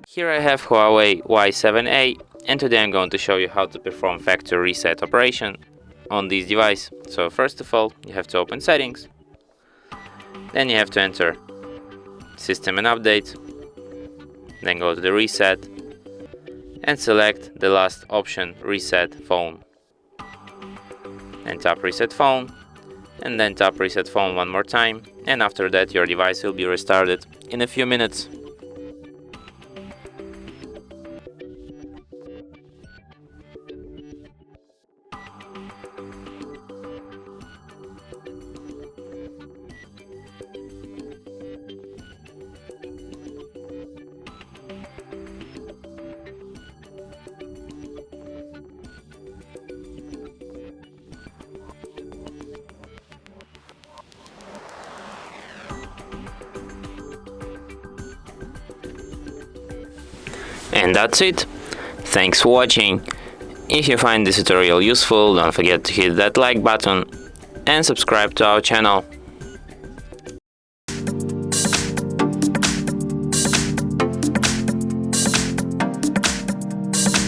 Here I have Huawei Y7a, and today I'm going to show you how to perform factory reset operation on this device. So first of all, you have to open settings, then you have to enter system and update, then go to the reset and select the last option, reset phone, and tap reset phone, and then tap reset phone one more time, and after that your device will be restarted in a few minutes. And that's it. Thanks for watching. If you find this tutorial useful, don't forget to hit that like button and subscribe to our channel.